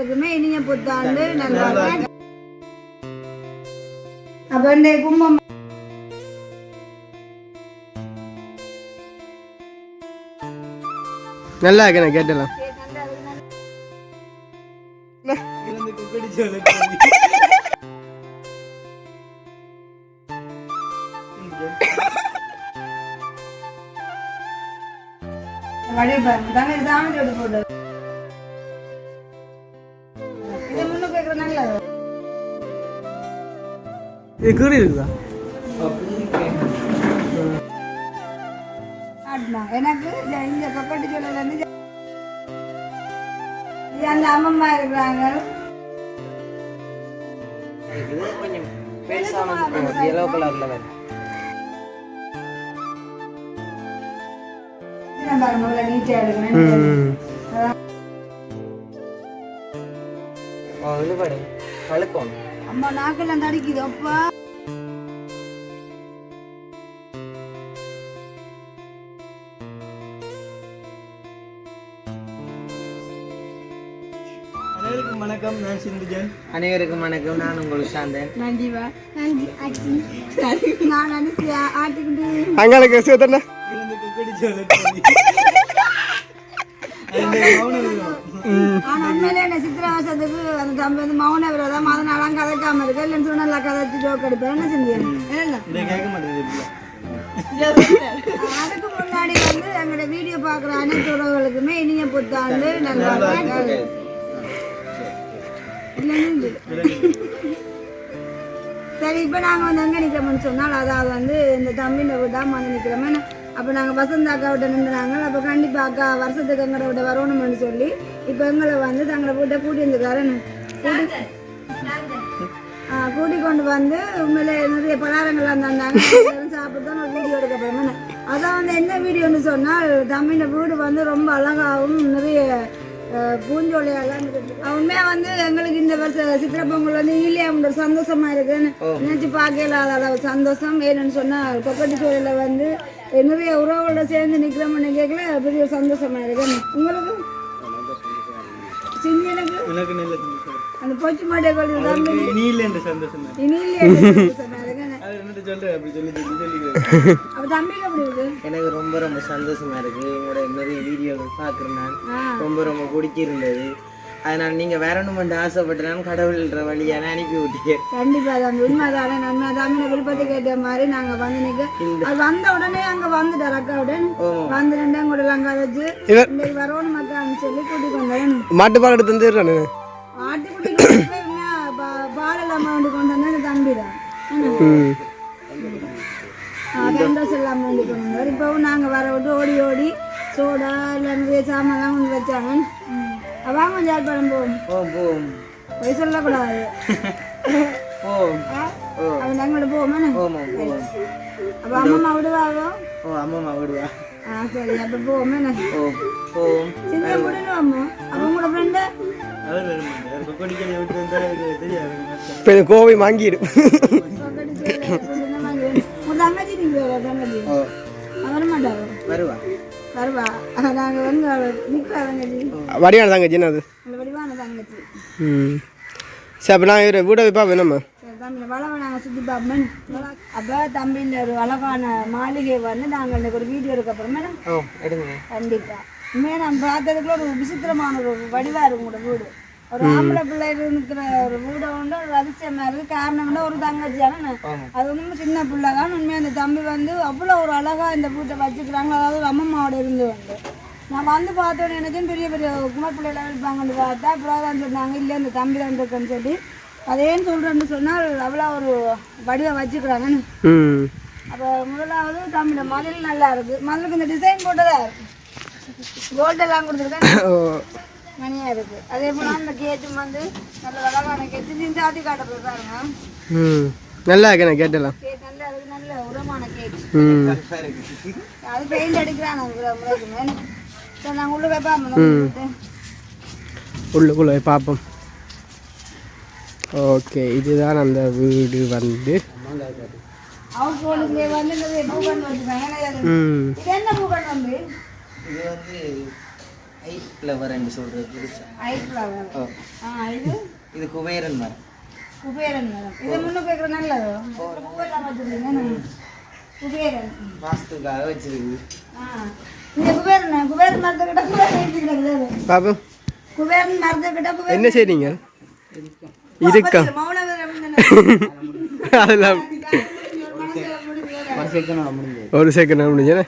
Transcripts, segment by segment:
உறவுகளுக்குமே இனிய புத்தாண்டு நல்வாழ்த்துக்கள். அப்ப இந்த கும்பம் நல்லா இருக்கு கேட்டலாம். போட்டு இது முன்னு கேக்குறனால இது கீழே இருக்குதா? எனக்கு இந்த பக்கத்து சொல்ல அந்த அம்மம்மா இருக்கிறாங்க. அம்மா நாக்கெல்லாம் தடிக்குது அப்பா. அனைவருக்கும் வணக்கம், நான் சிந்துஜன். அனைவருக்கும் வணக்கம், நான் உங்கள் சாந்தன். அங்களுக்கு சேத்தண்ணா சித்திரவாசத்துக்கு அந்த தம்பி வந்து மௌன விரோதம், அதனால கதைக்காம இருக்கு. இல்லைன்னு சொன்னா நல்லா கதைச்சு ஜோக் அடிப்பேன். என்ன செஞ்சேன் கேட்க மாட்டேங்குது. அதுக்கு முன்னாடி வந்து எங்களோட வீடியோ பாக்குற அனைத்து உறவுகளுக்குமே இனிய புத்தாண்டு நல்வாழ்த்துக்கள். சரி, இப்ப நாங்க வந்து எங்க நிக்கிறோம்னு சொன்னால், அதாவது வந்து இந்த தம்பின விடாம வந்து நிக்கிறோமே. அப்ப நாங்க வசந்த அக்கா விட்ட நின்றுனாங்க. அப்ப கண்டிப்பா அக்கா வருஷத்துக்கு எங்களை விட வரணும்னு சொல்லி இப்ப எங்களை வந்து தங்களை வீட்டை கூட்டி இருந்துக்காரன்னு கூட்டி கொண்டு வந்து உண்மையிலே நிறைய பலாரங்கள்லாம் தந்தாங்க. சாப்பிட்டு ஒரு வீடியோ எடுக்கப்படும். அதான் வந்து என்ன வீடியோன்னு சொன்னால், தம்பின வீடு வந்து ரொம்ப அழகாகவும் நிறைய பூஞ்சோலையெல்லாம் உண்மையா வந்து எங்களுக்கு இந்த வருஷம் சித்திரை பொங்கல் வந்து இல்லையா ஒரு சந்தோஷமா இருக்குன்னு நினைச்சு பார்க்கல. அளவு சந்தோஷம் ஏன்னு சொன்னா கொப்பட்டி சோலையில வந்து நிறைய உறவுகளோட சேர்ந்து நிக்கிறோம்னு கேட்கல பெரிய ஒரு சந்தோஷமா இருக்குன்னு. உங்களுக்கு அந்த பொச்சு மாட்டே எனக்கு ரொம்ப ரொம்ப சந்தோஷமா இருக்கு. உங்களோட நிறைய வீடியோக்கள் பாக்குறேன், நான் ரொம்ப ரொம்ப பிடிச்சிருந்தது. அதனால நீங்க வரணும்னு ஆசைப்பட்டேன், கடவுள்ன்ற வழியான அனுப்பி விட்டீங்க. கண்டிப்பா உண்மைதானே. நம்ம தமிழ விருப்பத்தை கேட்ட மாதிரி நாங்க வந்து நிக்க வந்த உடனே அங்க வந்துட்டார் அக்காவுடன் வந்து ரெண்டு கூட எல்லாம் கதைச்சு வரணும் மக்கான்னு சொல்லி கூட்டிட்டு வந்தேன். மாட்டு பால் எடுத்து வந்துடுறானு ஆட்டுக்குட்டி பால் இல்லாம வந்து கொண்டு வந்தேன் தம்பிதான் கேண்டஸ் எல்லாம் வேண்டி கொண்டு வந்தார். இப்பவும் நாங்க வர விட்டு ஓடி ஓடி சோடா இல்லை நிறைய சாமான்லாம் கொண்டு வச்சாங்க. வாங்க ஜாழ்ப்பாணம் போவோம். போய் சொல்லக்கூடாது. அவன் எங்களோட போவோமே. அப்ப அம்மா விடுவாவோ? அம்மா விடுவா. சரி, அப்ப போவோமே. சின்ன முடியும் அம்மா. அப்ப உங்களோட ஃப்ரெண்டு கோவை வாங்கிடும். தங்கச்சி நீங்க தங்கச்சி வர மாட்டாங்க. வருவா. நாங்க வந்து வடிவான தங்கச்சி அது வடிவான தங்கச்சி. சரி, அப்போ நான் இவரை வீட வைப்பா வேணுமா? தம்பி வளவை நாங்கள் சுற்றி பார்ப்போம். அப்போ தம்பின்ற ஒரு அழகான மாளிகை வந்து நாங்கள் இன்னைக்கு ஒரு வீடியோ எடுக்க போகிறோம் மேடம். கண்டிப்பாக உண்மையாக நான் பார்த்ததுக்குள்ள ஒரு விசித்திரமான ஒரு வடிவாக இருக்கும் உங்களோட வீடு. ஒரு ஆம்பளை பிள்ளை இருக்கிற ஒரு வீடை வந்து ஒரு அதிசயமா இருக்கு. காரணம் வந்து ஒரு தங்கச்சியான அது வந்து சின்ன பிள்ளை தான். உண்மையாக அந்த தம்பி வந்து அவ்வளோ ஒரு அழகாக இந்த வீட்டை வச்சுக்கிறாங்க. அதாவது ஒரு அம்மம்மாவோட இருந்து வந்து நான் வந்து பார்த்தோன்னு நினைச்சேன் பெரிய பெரிய குமப்பிள்ளைலாம் இருப்பாங்கன்னு பார்த்தா அப்புறம் தான் சொன்னாங்க இல்லை இந்த தம்பி தான் இருக்குன்னு சொல்லி. அதேன்னு சொல்கிறேன்னு சொன்னால் அவ்வளோ ஒரு வடிவை வச்சுக்கிறாங்க. அப்போ முதலாவது தம்பியோட மதில் நல்லா இருக்குது. மதிலுக்கு இந்த டிசைன் போட்டதாக இருக்கு. கோல்டெல்லாம் கொடுத்துருக்கேன், மணியாக இருக்குது. அதே போல் அந்த கேட்டும் வந்து நல்ல அழகான கேட்டு இந்த ஆட்டி காட்ட போய் பாருங்க. நல்லா இருக்கு. நான் கேட்டலாம் கேட் நல்லா இருக்குது, நல்ல உரமான கேட். அது பெயிண்ட் அடிக்கிறான் முறைக்குமே. சரி, நாங்கள் உள்ள போய் பார்ப்போம். உள்ளுக்குள்ள போய் பார்ப்போம். ஓகே, இதுதான் அந்த வீடு வந்து ஐட் ஃப்ளவர்ன்னு சொல்றது புதுசா. ஐட் ஃப்ளவர். ஓ இது குபேரன் மரம். குபேரன் மரம். இது முன்னுக்கு வைக்கிற நல்லது. பூவெல்லாம் வச்சிருக்கீங்க. குபேரன் வாஸ்துக்காக வச்சிருக்கு. இந்த குபேரன் மரத்துக்கிட்ட குபேரன் பாபு குபேரன் மரத்துக்கிட்ட குபேரன் என்ன செய்றீங்க? இருக்கா அதெல்லாம் ஒரு செகண்ட் முடிஞ்சேனே.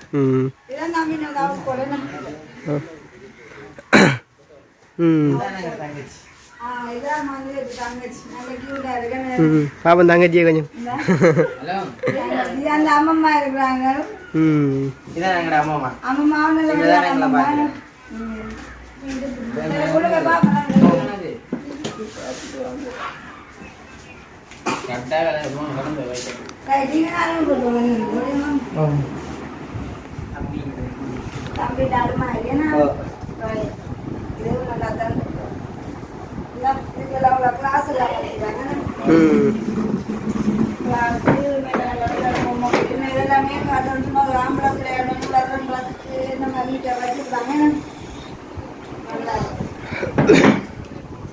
பாப்பன் தங்கச்சியே கொஞ்சம் அம்மம்மா இருக்கிறாங்க. இதான் எங்கட அம்மாமா.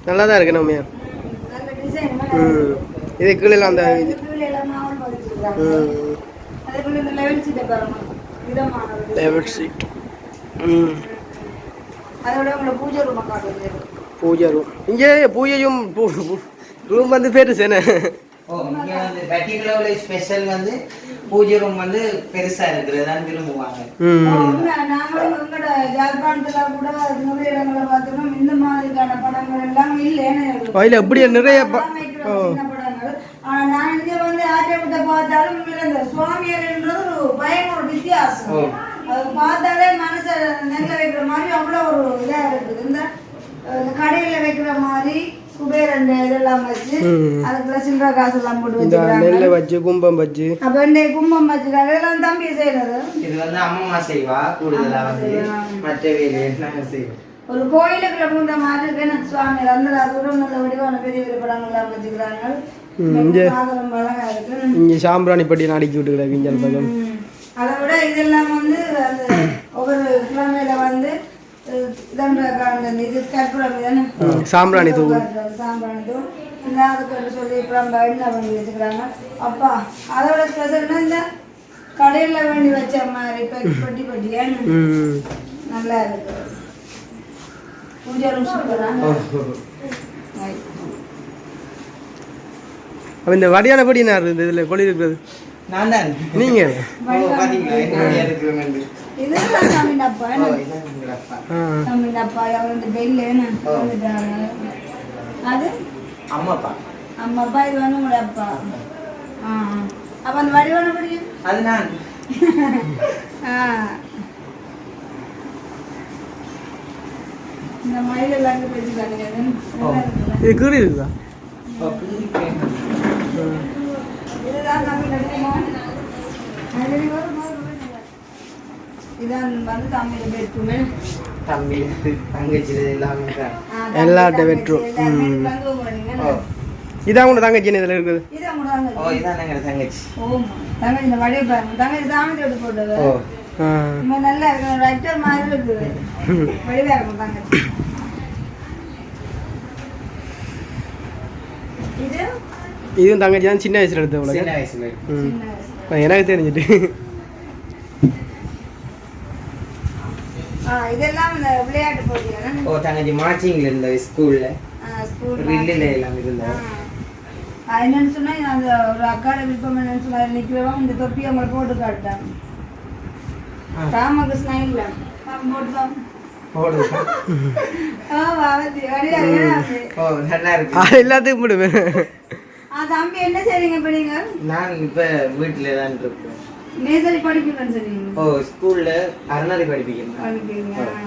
நல்லா தான் இருக்கு நம்ம. இது கீழே அந்த லெவல் சீட். பூஜை ரூம் இங்கே பூஜையும் ரூம் வந்து பெருசேனே. இங்க வந்து பர்டிகுலர்லி ஸ்பெஷல் வந்து பூஜை ரூம் வந்து பெருசா இருக்குறதான் விரும்புவாங்க. இந்த மாதிரியான படங்கள் எல்லாம் இல்ல அப்படியே நிறைய நான் இங்க வந்து ஆட்டை பார்த்தாலும் இந்த சுவாமியார்ன்றது ஒரு பயங்கர ஒரு வித்தியாசம். அது பார்த்தாலே மனசை நெல்ல வைக்கிற மாதிரி அவ்வளோ ஒரு இதா இருக்குது. இந்த கடையில வைக்கிற மாதிரி குபேரன் இதெல்லாம் வச்சு அதுக்குள்ள சில்லற காசு எல்லாம் போட்டு வச்சுக்கிறாங்க. நெல்லை வச்சு கும்பம் வச்சு அப்ப கும்பம் வச்சுக்கிறாங்க. இதெல்லாம் தம்பி செய்யறது. இது வந்து அம்மா செய்வா. கூடுதலா வந்து மற்ற வேலையை நாங்க செய்வோம். ஒரு கோயிலுக்குள்ள பூந்த மாதிரி இருக்கு சுவாமி. அந்த அதோட நல்ல வடிவான பெரிய பெரிய படங்கள் எல்லாம் வச்சுக்கிறாங்க. இங்க சாம்பிராணி பட்டி நாடிக்கி விட்டுக்கிறாங்க கிஞ்சல் பக்கம். அதை விட இதெல்லாம் வந்து அந்த ஒவ்வொரு கிழமையில வந்து இது சாம்பிராணி தூள் சாம்பிராணி தூள் அதுக்கு சொல்லி என்ன பண்ணி வச்சுக்கிறாங்க. அப்பா அதோட ஸ்பெஷல்னா இந்த கடையில வேண்டி வச்ச மாதிரி பட்டி பட்டியா நல்லா இருக்கு. பூஜை ரூம் சூப்பராங்க. இந்த வடியானபடி நான் இருந்து இதுல கொள்ளி இருக்கிறது நான் தான். நீங்க பாத்தீங்களா இருக்கிறேன். இதுதான் தமிழப்பா. தமிழப்பா அவரு பெல்லேன்னு வந்துட்டாங்க. அது அம்மாப்பா. அம்மாப்பா இது வந்து உங்களோட அப்பா. அப்ப அந்த வடிவானபடி அது நான். இந்த மயில எல்லாம் பேசிக்காங்க. இது கீழே இருக்குதா? இதுதான் இதான் வந்து தமிழ் பெட்ரூம். தம்பி தங்கச்சி எல்லாமே எல்லாட்ட பெட்ரூம். இதான் உங்க தங்கச்சி இதுல இருக்குது. இதான் எங்க தங்கச்சி. தங்கச்சி இந்த வடிவ பாருங்க. தங்கச்சி சாமி எடுத்து போட்டது. நல்லா இருக்கு. ரைட்டர் மாதிரி இருக்குது. வடிவா இருக்கும் தங்கச்சி. இதுவும் தங்கச்சி தான் சின்ன வயசுல எடுத்த சின்ன வயசுல எனக்கு தெரிஞ்சுட்டு. இதெல்லாம் இந்த விளையாட்டு போட்டியா? தங்கச்சி மார்ச்சிங்ல இருந்த ஸ்கூல்ல ரில்லேல எல்லாம் இருந்தா. என்னன்னு சொன்னா அந்த ஒரு அக்காட விருப்பம் என்னன்னு சொன்னா நிக்கிறவங்க இந்த தொப்பி அவங்க போட்டு காட்டாங்க. ராமகிருஷ்ணா இல்ல போட்டுதான் எல்லாத்துக்கும் போடுவேன். தம்பி என்ன செய்றீங்க இப்ப நீங்க? நான் இப்ப வீட்டுல தான் இருக்கேன். நேசரி படிக்கிறேன்னு சொன்னீங்க. ஸ்கூல்ல அறநெறி படிக்கிறேன்.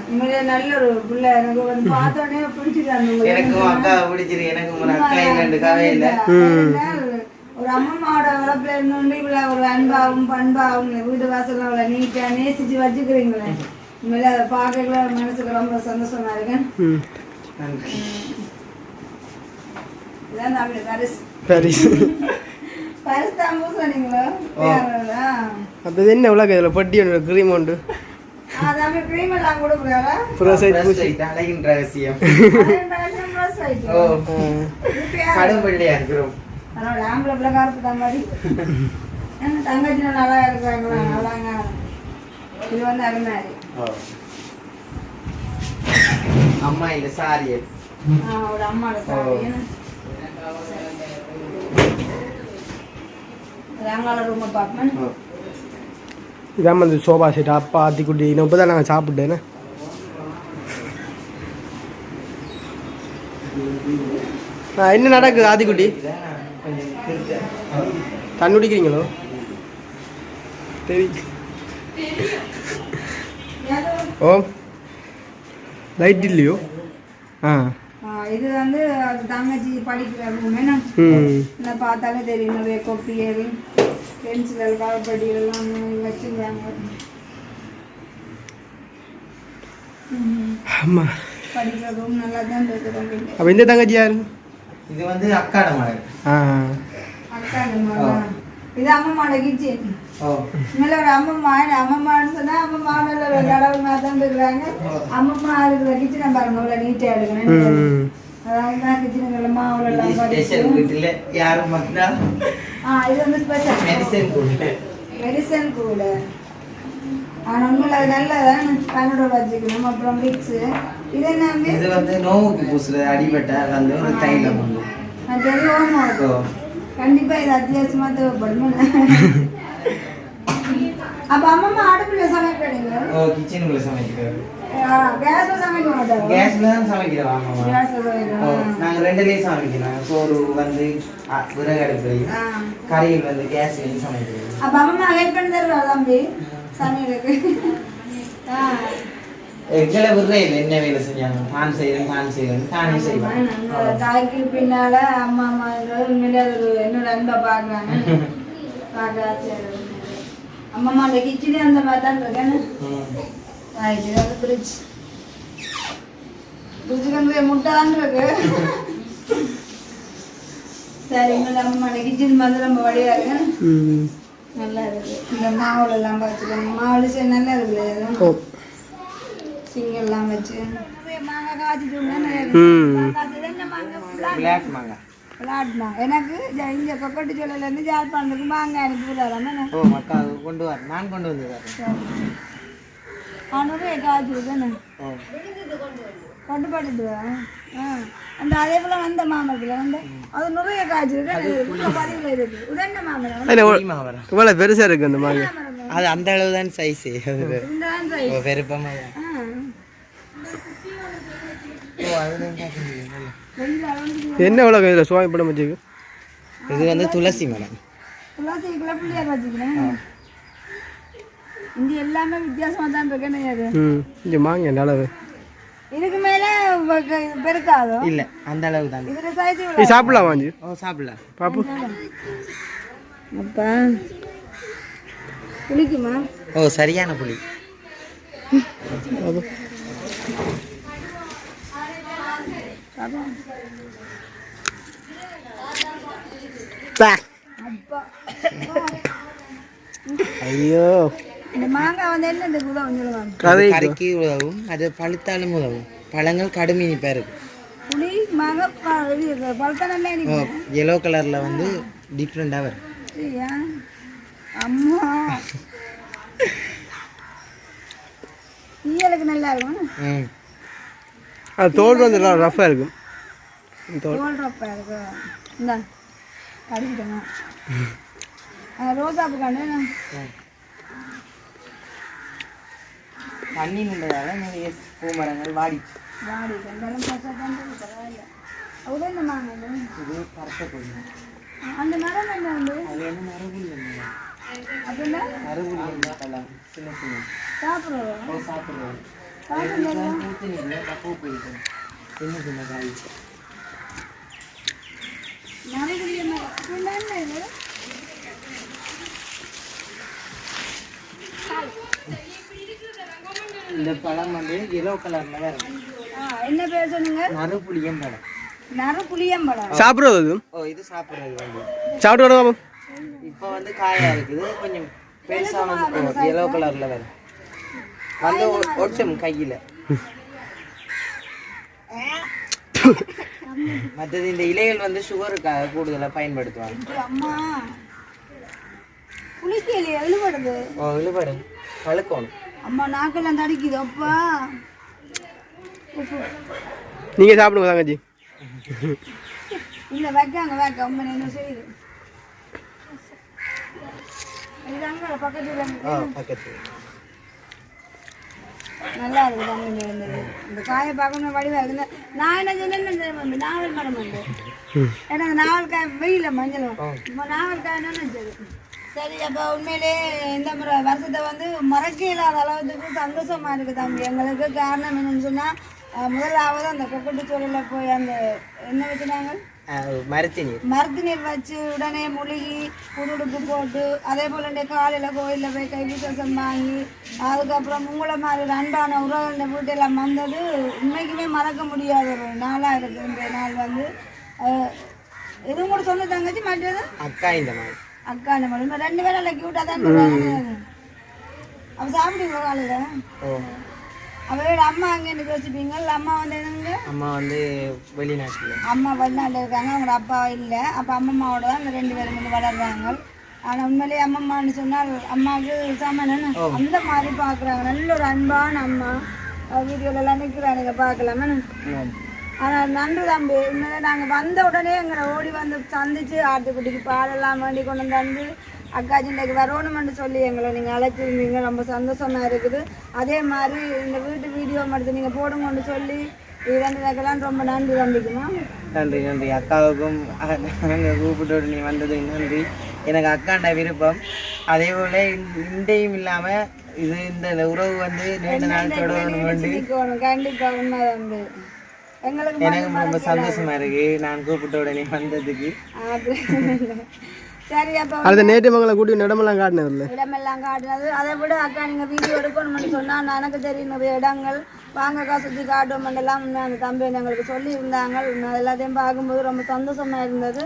உண்மையிலே நல்ல ஒரு பிள்ளை. எனக்கு வந்து பார்த்தோன்னே பிடிச்சிட்டாங்க. எனக்கும் அக்கா பிடிச்சிருக்கு. எனக்கும் ஒரு அக்கா ரெண்டு காவே இல்லை. ஒரு அம்மாவோட வளர்ப்புல இருந்து இவ்வளோ ஒரு அன்பாகவும் பண்பாகவும் வீடு வாசல் அவ்வளோ நீட்டா நேசிச்சு வச்சுக்கிறீங்களே. உண்மையிலே அதை பார்க்கல மனசுக்கு ரொம்ப சந்தோஷமா இருக்கேன். இதான் தமிழ் பரிசு. பரிசு தான் சொன்னீங்களா? அப்போ என்ன உலக இதில் பட்டி ஒன்று கிரீம் உண்டு. அதான் க்ரீம் எல்லாம் கொடுக்குறாரா ப்ரஸ் ஆயிட்டு பூசி அழகின் ரகசியம் ஓ கடும் பிள்ளையா இருக்கிறோம் அதோட ஆம்பளை பிள்ளை காரப்பு தான் மாதிரி என்ன தங்கச்சி நல்லா இருக்கிறாங்களா நல்லாங்க இது வந்து அருமாரி அம்மா இந்த சாரி அவட அம்மாவோட சாரி ராங்கால ரூம் அப்பார்ட்மெண்ட் இதான் வந்து சோபா செட் அப்பா ஆத்திக்குட்டி இப்போ தான் நாங்கள் சாப்பிட்டேன்னு என்ன நடக்குது ஆத்திக்குட்டி தண்ணி குடிக்கிறீங்களோ சரி ஓ லைட் இல்லையோ ஆ இது வந்து தங்கச்சி படிக்கிற ரூம் என்ன பார்த்தாலே தெரியும் நிறைய கொப்பியல் பென்சில் கால்படி எல்லாம் வச்சுருக்காங்க ஆமா படிக்கிற ரூம் நல்லா தான் இருக்குது அப்போ இந்த தங்கச்சி யாரு இது வந்து அக்காட மகள் ஆ அக்கா இது அம்மம்மாவோட கிச்சன் மேல ஒரு அம்மம்மான்னு சொன்னா அம்மம்மா மேல ஒரு கடவுள் மாதிரி இருக்கிறாங்க அம்மம்மா இருக்கிற கிச்சனை பாருங்க அவ்வளோ நீட்டா எடுக்கணும் அதான் கிச்சனுக்குள்ள மாவுல எல்லாம் வீட்டுல யாரும் வந்தா இது வந்து ஸ்பெஷல் மெடிசன் கூட ஆனா உண்மையில அது நல்லதான் கண்ணோட வச்சுக்கணும் அப்புறம் மிக்ஸ் இது என்ன இது வந்து நோவுக்கு பூசுறது அடிபட்ட அந்த ஒரு தைலம் வந்து அது தெரியும் கண்டிப்பா இது அத்தியாவசியமா தேவைப்படும் அப்ப அம்மா அடுப்புல சமைக்கிறீங்க கிச்சனுக்குள்ள சமைக்கிறாரு கேஸ்ல சமைக்க மாட்டாங்க கேஸ்ல தான் சமைக்கிறோம் ஆமா நாங்க ரெண்டுலயும் சமைக்கிறோம் சோறு வந்து விறகு அடுப்புலையும் கறியில் வந்து கேஸ்லயும் சமைக்கிறோம் அப்ப அம்மா ஹெல்ப் பண்ணி தருவா தம்பி சமையலுக்கு எங்களை விடுற இல்லை என்ன வேலை செஞ்சாங்க தான் செய்யறேன் தானே செய்வேன் தாய்க்கு பின்னால அம்மா அம்மா உண்மையில என்னோட அன்பை பாக்குறாங்க பார்க்க ஆசையா அம்மா அந்த கிச்சனே அந்த மாதிரி தான் இருக்கேன்னு ஃப்ரிட்ஜ் ஃப்ரிட்ஜுக்கு முட்டை தான் இருக்கு சரி இங்கே அம்மா கிச்சன் வந்து நம்ம வழியா இருக்கு நல்லா இருக்கு இந்த மாவுல எல்லாம் வச்சுக்கோங்க மாவுல சரி நல்லா இருக்குல்ல சிங்கெல்லாம் வச்சு மாங்காய் காய்ச்சிட்டு பிளாக் மாங்காய் விளாட்மா எனக்கு இங்கே கொக்கட்டு சொல்லலேருந்து ஜாழ்ப்பாணத்துக்கு மாங்காய் அனுப்பி விடுறாராம ஓ மக்கா கொண்டு வர நான் கொண்டு வந்து அவனுக்கு காய்ச்சிருக்கேன்னு கொண்டு போட்டுட்டுவா அந்த அதே போல வந்த மாமரத்தில் வந்து அது நிறைய காய்ச்சிருக்கு பதிவில் இருக்கு உடனே மாமரம் இவ்வளோ பெருசாக இருக்கு அந்த மாதிரி அது அந்த அளவு தான் சைஸ் பெருப்பமா என்ன எவ்வளோ இதில் சுவாமி படம் வச்சுக்கு இது வந்து துளசி மரம் துளசிக்குள்ள பிள்ளையார் வச்சுக்கிறேன் இங்கே எல்லாமே வித்தியாசமாக தான் இருக்கேன்னு இங்கே மாங்க இந்த அளவு இதுக்கு மேலே பெருக்காதோ இல்லை அந்த அளவு தான் இதில் சைஸ் நீ சாப்பிடலாம் வாங்கி ஓ சாப்பிடலாம் பாப்பு அப்பா புளிக்குமா ஓ சரியான புளி ஐயோ இந்த மாங்காய் வந்து என்ன இந்த உதவும் சொல்லுவாங்க கறிக்கு உதவும் அது பழுத்தாலும் உதவும் பழங்கள் கடும் இனிப்பா இருக்கு புளி மாங்காய் பழுத்தானே எல்லோ கலர்ல வந்து டிஃப்ரெண்டா வரும் சரியா அம்மா ஈயலுக்கு நல்லா இருக்கும் அது தோல் வந்து ரஃபாக இருக்கும் தோல் ரஃபாக இருக்கு இந்த அடிக்கிட்டோம் ரோசாப்பு கண்டு தண்ணி நின்றதால நிறைய பூமரங்கள் வாடி கண்டாலும் பரவாயில்ல அவ்வளோ இந்த மாங்காய் இது பறக்க போகுது அந்த மரம் என்ன வந்து அது என்ன மரபுள்ளி அப்படின்னா மரபுள்ளி பழம் சின்ன சின்ன சாப்பிடுவோம் சாப்பிடுவோம் பூ போயிட்டு சின்ன சின்ன காய் இந்த பழம் வந்து எல்லோ கலர்ல தான் இருக்கும் என்ன பேர் சொன்னீங்க நறுப்புளியம் பழம் நறுப்புளியம்பழம் சாப்பிடுறது ஓ இது சாப்பிடுறது வந்து சாப்பிட்டு வரணும் இப்போ வந்து காயா இருக்குது கொஞ்சம் பெருசா வந்து எல்லோ கலர்ல வரும் வந்து ஒட்டும் கையில. மற்றது இந்த இலைகள் வந்து சுகருக்காக கூடுதலா பயன்படுத்துவாங்க. அம்மா குளிக்கலையே எழுபடுது. இழுபடும் பழுக்கணும். அம்மா நாக்கெல்லாம் தடிக்குது அப்பா. நீங்க சாப்பிடுங்க தங்கச்சி. இல்ல வைக்க அம்மா என்ன செய்யுது இதாங்க பக்கத்துல பக்கத்து நல்லா இருக்கு தண்ணி இருந்தது. இந்த காயை பார்க்கணும் வடிவா இருக்கு. நான் என்ன சொன்னேன் நாவல் மரம் வந்து ஏன்னா அந்த நாவல்காய் வெயில மஞ்சளும் நாவல்காய் நினைச்சது. சரி அப்போ உண்மையிலே இந்த முறை வருஷத்தை வந்து மறக்க இல்லாத அளவுக்கு சந்தோஷமா இருக்கு தம்பி. எங்களுக்கு காரணம் என்னன்னு சொன்னா முதலாவது அந்த கொக்கட்டு சோழில போய் அந்த என்ன வச்சுனாங்க மருத்து நீர் வச்சு உடனே முழுகி புதுடுப்பு போட்டு அதே போல காலையில் கோயிலில் போய் கை விசேஷம் வாங்கி அதுக்கப்புறம் உங்களை மாதிரி அன்பான உறவுகள் வீட்டெல்லாம் வந்தது உண்மைக்குமே மறக்க முடியாத ஒரு நாளாக இருக்குது. இந்த நாள் வந்து எதுவும் கூட சொன்ன தங்கச்சி மற்றது அக்கா இந்த மாதிரி ரெண்டு பேரும் இல்லை கியூட்டாக தான் அப்போ சாப்பிடுவீங்களா காலையில்? அவரோட அம்மா அங்கே என்ன யோசிப்பீங்க? அம்மா வந்து என்னங்க அம்மா வந்து வெளிநாட்டில் இருக்காங்க. அவங்களோட அப்பா இல்லை. அப்போ அம்மம்மாவோட தான் அந்த ரெண்டு பேரும் வந்து வளர்றாங்க. ஆனால் உண்மையிலேயே அம்மம்மான்னு சொன்னால் அம்மாவுக்கு சாமான் அந்த மாதிரி பார்க்குறாங்க. நல்ல ஒரு அன்பான அம்மா. வீடியோலலாம் நிற்கிறானுங்க பார்க்கலாமே. ஆனால் நன்றி தம்பி. உண்மையிலே நாங்கள் வந்த உடனே எங்களை ஓடி வந்து சந்திச்சு ஆட்டுக்குட்டிக்கு பாலெல்லாம் வேண்டி கொண்டு வந்து அக்காச்சி இன்றைக்கு வரணுமென்று சொல்லி எங்களை நீங்கள் அழைச்சிருந்தீங்க. ரொம்ப சந்தோஷமாக இருக்குது. அதே மாதிரி இந்த வீட்டு வீடியோ மட்டும் நீங்கள் போடுங்கன்னு சொல்லி இதெல்லாம் ரொம்ப நன்றி தம்பிக்குமா. நன்றி அக்காவுக்கும் நாங்கள் கூப்பிட்டு நீ வந்தது நன்றி. எனக்கு அக்காண்ட விருப்பம். அதே போல் இண்டையும் இல்லாமல் இது இந்த உறவு வந்து நீண்ட நாள் தொடரணும். கண்டிப்பாக உண்மை தம்பி. எங்களுக்கு ரொம்ப சந்தோஷமா இருக்கு நான் கூப்பிட்ட உடனே வந்ததுக்கு. சரி அப்போ அடுத்த நேற்று மங்களை கூட்டி இடமெல்லாம் காட்டினது இடமெல்லாம் காட்டினது. அதை விட அக்கா நீங்கள் வீடியோ எடுக்கணும்னு சொன்னால் எனக்கு தெரியும் நிறைய இடங்கள் வாங்கக்கா சுற்றி காட்டுவோம்லாம் அந்த தம்பி எங்களுக்கு சொல்லி இருந்தாங்க. எல்லாத்தையும் பார்க்கும்போது ரொம்ப சந்தோஷமாக இருந்தது.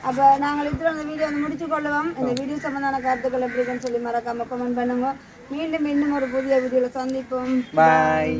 அப்போ நாங்கள் இதில் அந்த வீடியோ வந்து முடிச்சு கொள்ளுவோம். இந்த வீடியோ சம்பந்தமான கருத்துக்கள் எப்படி இருக்குன்னு சொல்லி மறக்காம கமெண்ட் பண்ணுங்க. மீண்டும் இன்னும் ஒரு புதிய வீடியோவில் சந்திப்போம். பாய்.